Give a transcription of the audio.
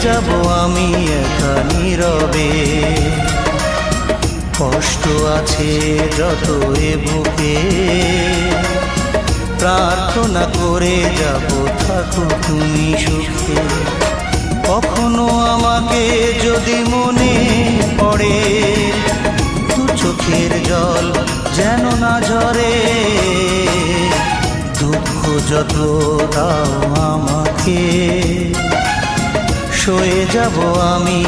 যাব আমি একা নীরবে। কষ্ট আছে যত এ বুকে, প্রার্থনা করে যাব থাকো তুমি সুখে। কখনো আমাকে যদি মনে পড়ে, দু চোখের জল যেন না ঝরে। দুঃখ যত দাও আমাকে, সয়ে যাব আমি